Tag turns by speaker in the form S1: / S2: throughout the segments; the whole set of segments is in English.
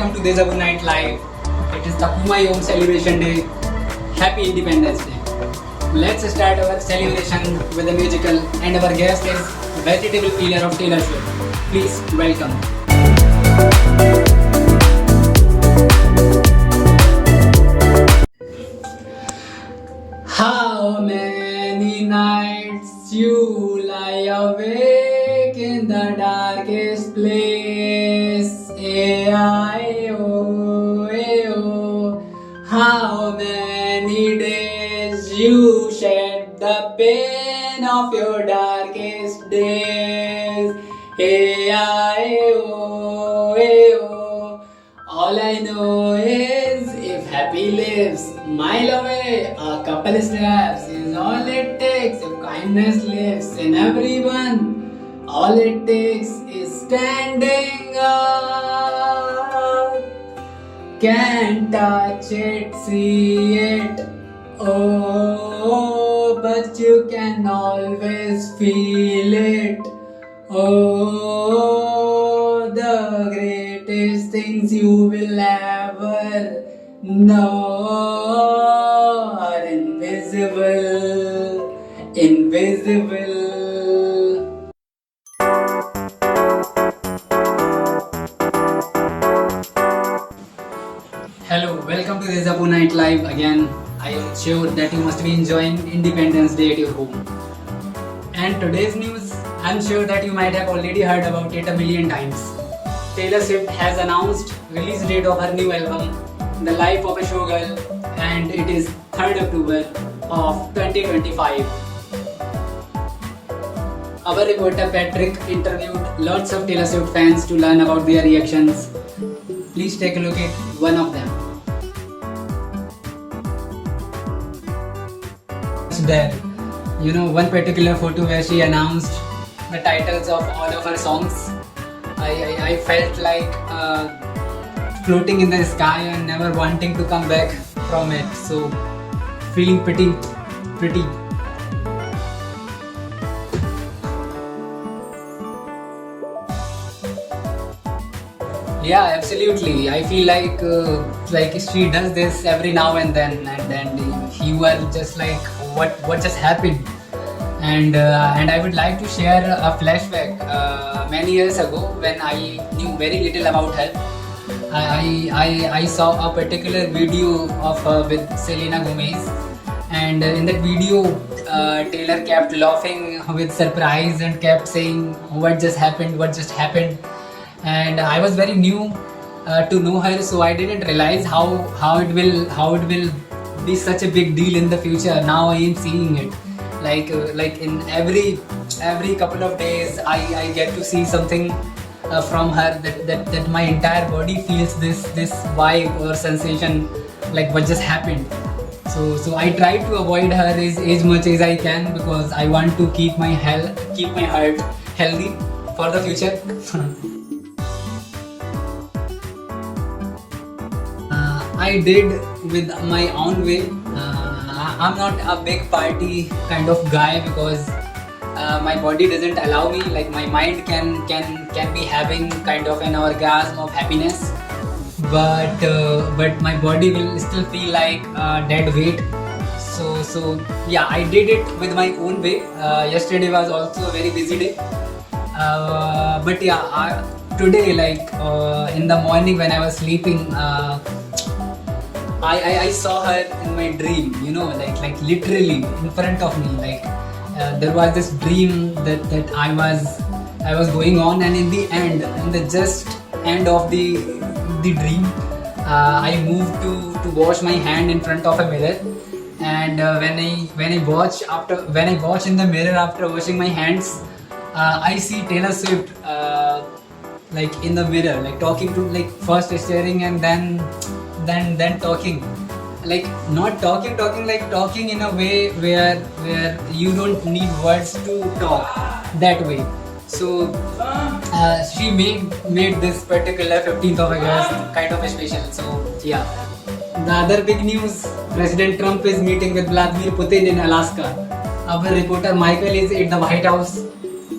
S1: welcome to Deja Vu Night Live. It is the Kumayom celebration day. Happy Independence Day. Let's start our celebration with a musical, and our guest is vegetable peeler of Taylor Swift. Please welcome. How many nights you lie awake in the darkest place? Ayo. How many days you shed the pain of your darkest days? Ayo. All I know is if happy lives mile away, a couple steps is all it takes. If kindness lives in everyone, all it takes is standing up. Can't touch it, see it, oh, but you can always feel it. Oh, the greatest things you will ever know are invisible. Hello, welcome to Deja Vu Night Live again. I am sure that you must be enjoying Independence Day at your home. And today's news, I'm sure that you might have already heard about it a million times. Taylor Swift has announced release date of her new album, The Life of a Showgirl, and it is 3rd October of 2025. Our reporter Patrick interviewed lots of Taylor Swift fans to learn about their reactions. Please take a look at one of them. There, one particular photo where she announced the titles of all of her songs. I felt like floating in the sky and never wanting to come back from it. So feeling pretty. Yeah, absolutely. I feel like she does this every now and then, and you are just like, what just happened? And I would like to share a flashback. Many years ago, when I knew very little about her, I saw a particular video of her with Selena Gomez, and in that video, Taylor kept laughing with surprise and kept saying, "What just happened? What just happened?" And I was very new to know her, so I didn't realize how it will be such a big deal in the future. Now I am seeing it. Like in every couple of days I get to see something from her that my entire body feels this vibe or sensation, like what just happened. So I try to avoid her as much as I can, because I want to keep my heart healthy for the future. I did with my own way. I'm not a big party kind of guy, because my body doesn't allow me. Like my mind can be having kind of an orgasm of happiness, but my body will still feel like dead weight. So yeah, I did it with my own way. Yesterday was also a very busy day, but yeah, today in the morning when I was sleeping, I saw her in my dream, like literally in front of me. There was this dream that I was going on, and in the just end of the dream, I moved to wash my hand in front of a mirror, and when I watch in the mirror after washing my hands, I see Taylor Swift in the mirror, talking to, first staring and then talking, not talking, talking in a way where you don't need words to talk that way. So she made this particular 15th of August kind of a special. So yeah, the other big news: President Trump is meeting with Vladimir Putin in Alaska. Our reporter Michael is at the White House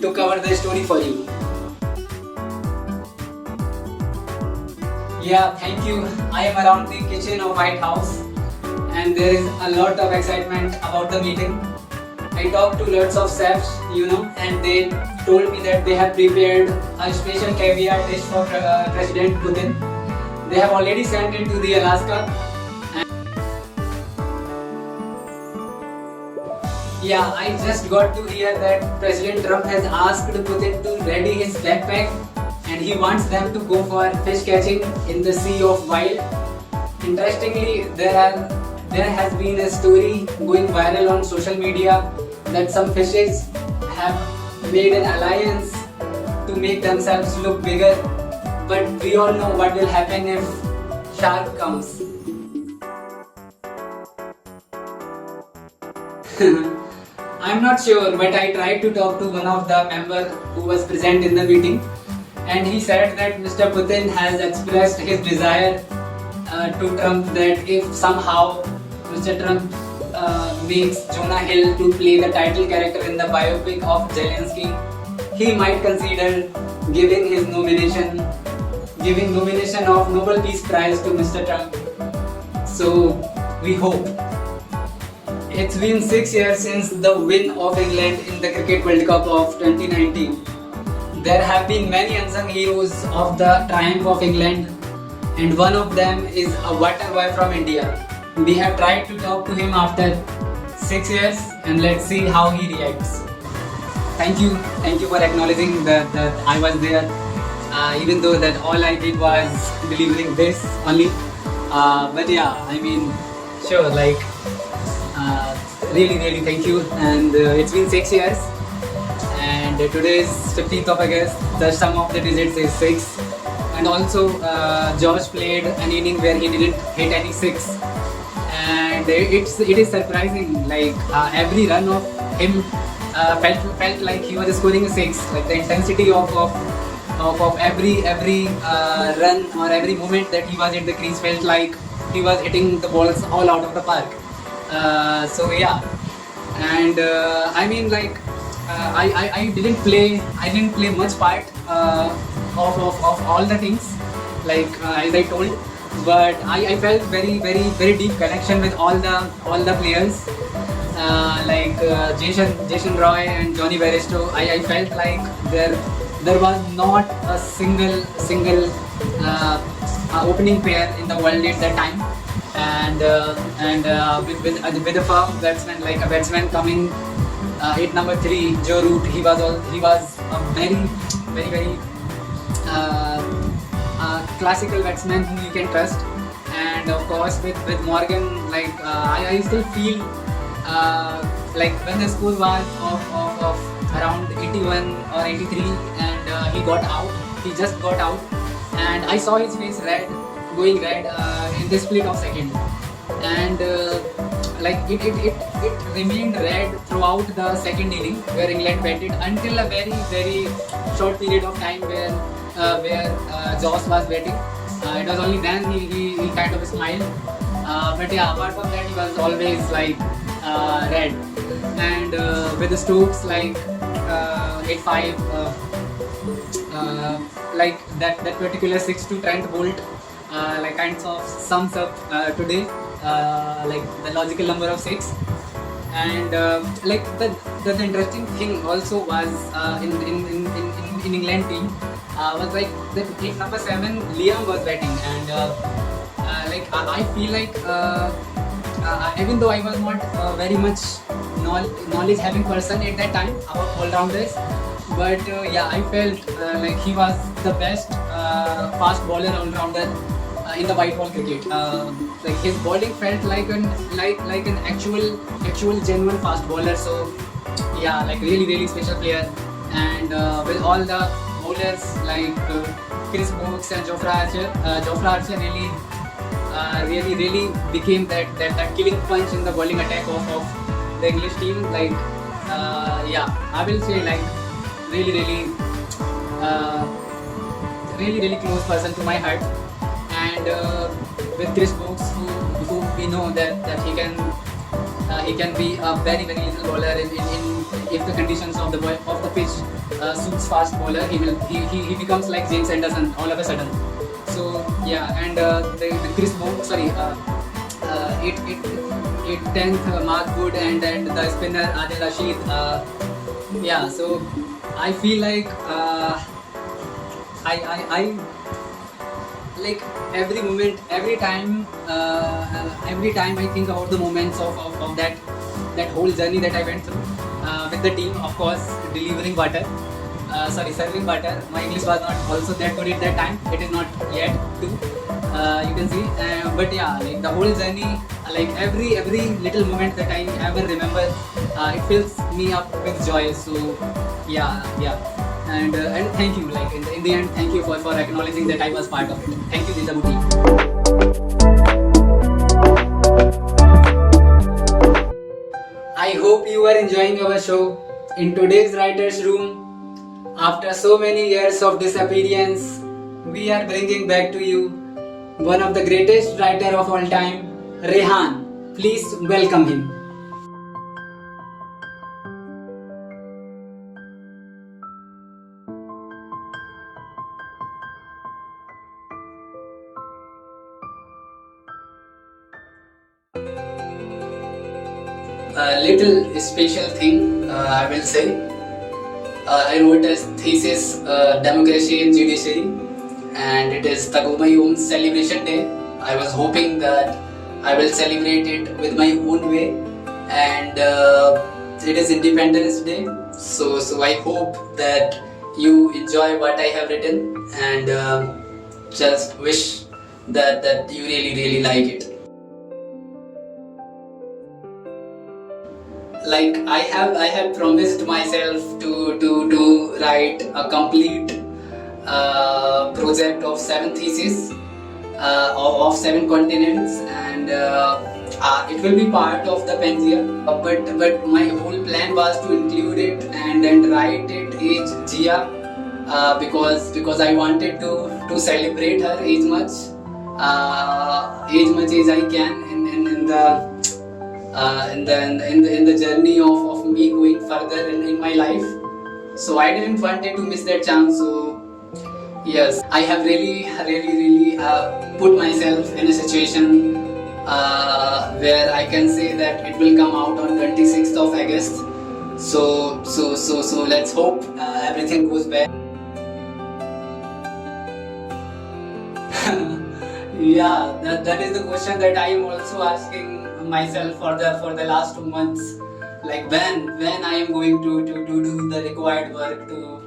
S1: to cover the story for you. Yeah, thank you. I am around the kitchen of White House, and there is a lot of excitement about the meeting. I talked to lots of chefs, and they told me that they have prepared a special caviar dish for President Putin. They have already sent it to the Alaska. Yeah, I just got to hear that President Trump has asked Putin to ready his backpack and he wants them to go for fish catching in the Sea of Wild. Interestingly, there has been a story going viral on social media that some fishes have made an alliance to make themselves look bigger. But we all know what will happen if shark comes. I'm not sure, but I tried to talk to one of the members who was present in the meeting, and he said that Mr. Putin has expressed his desire to Trump that if somehow Mr. Trump makes Jonah Hill to play the title character in the biopic of Zelensky, he might consider giving nomination of Nobel Peace Prize to Mr. Trump. So we hope. It's been 6 years since the win of England in the Cricket World Cup of 2019. There have been many unsung heroes of the triumph of England, and one of them is a water boy from India. We have tried to talk to him after 6 years, and let's see how he reacts. Thank you for acknowledging that I was there, even though that all I did was delivering this only. But yeah, I mean, sure, like. Really thank you, and it's been 6 years, and today is 15th of August. The sum of the digits is 6, and also Josh played an inning where he didn't hit any 6, and it is surprising, like every run of him felt like he was scoring a 6, like the intensity of every run or every moment that he was at the crease felt like he was hitting the balls all out of the park. So yeah, and I mean, like I didn't play much part of all the things, like as I told, but I felt very deep connection with all the players, like Jason Roy and Johnny Bairstow. I felt like there was not a single opening pair in the world at that time. And with a firm batsman, like a batsman coming at number 3, Joe Root, he was a very classical batsman whom you can trust. And of course with Morgan, like I still feel like when the score was of around 81 or 83, and he just got out, and I saw his face going red in the split of second, and like it remained red throughout the second inning where England batted until a very short period of time where Josh was batting. It was only then he kind of smiled, but yeah, apart from that he was always like red. And with the Stokes, like 8-5, like that particular 6 to Trent Bolt like kind of sums up today, like the logical number of 6. And like the interesting thing also was in England team was like that at number 7 Liam was batting, and like I feel like even though I was not very much knowledge having person at that time about all-rounders, but yeah, I felt like he was the best fast bowler all-rounder in the white ball cricket. Like his bowling felt like an actual genuine fast bowler. So yeah, like really special player. And with all the bowlers like Chris Brooks and Jofra Archer really became that killing punch in the bowling attack of the English team. Like yeah, I will say like really close person to my heart. And with Chris Brooks, who we know that he can be a very little bowler in if the conditions of the pitch suits fast bowler, he becomes like James Anderson all of a sudden. So Yeah, and the Chris Bo, sorry, it 10th Mark Wood and the spinner Adil Rashid. Yeah, so I feel like I like every moment, every time I think about the moments of that whole journey that I went through with the team, of course, delivering butter. Serving butter. My English was not also that good at that time. It is not yet too. You can see, but yeah, like the whole journey, like every little moment that I ever remember, it fills me up with joy. So yeah, and thank you. Like in the end, thank you for acknowledging that I was part of it. Thank you, Dinda Buti. I hope you are enjoying our show. In today's writer's room, after so many years of disappearance, we are bringing back to you one of the greatest writer of all time, Rehan. Please welcome him. A little special thing, I will say. I wrote a thesis, Democracy in Judiciary, and it is Tagumayom's celebration day. I was hoping that I will celebrate it with my own way, and it is Independence Day. So I hope that you enjoy what I have written, and just wish that you really like it. Like I have promised myself to write a complete project of 7 theses of 7 continents, and it will be part of the Pangea. But my whole plan was to include it and write it age Jia, because I wanted to celebrate her age much as I can in the journey of me going further in my life. So I didn't wanted to miss that chance. So yes, I have really put myself in a situation where I can say that it will come out on 26th of August. So let's hope everything goes well. Yeah, that is the question that I am also asking myself for the last 2 months. Like when I am going to do the required work to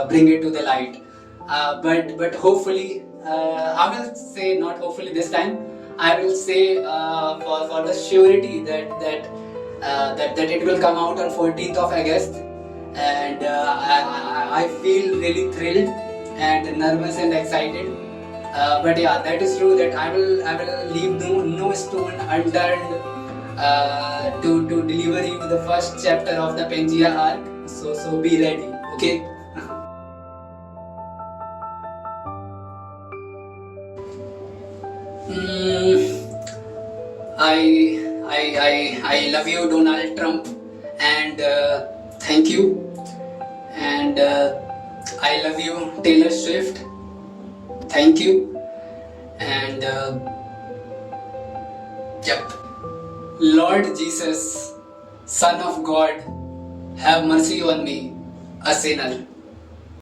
S1: bring it to the light. But hopefully, I will say not hopefully this time. I will say for the surety that it will come out on 14th of August, and I feel really thrilled and nervous and excited. But yeah, that is true that I will leave no stone unturned to deliver you the first chapter of the Pangea arc. So be ready, okay? I love you, Donald Trump, and thank you. And I love you, Taylor Swift. Thank you. And yep. Lord Jesus, Son of God, have mercy on me, a sinner.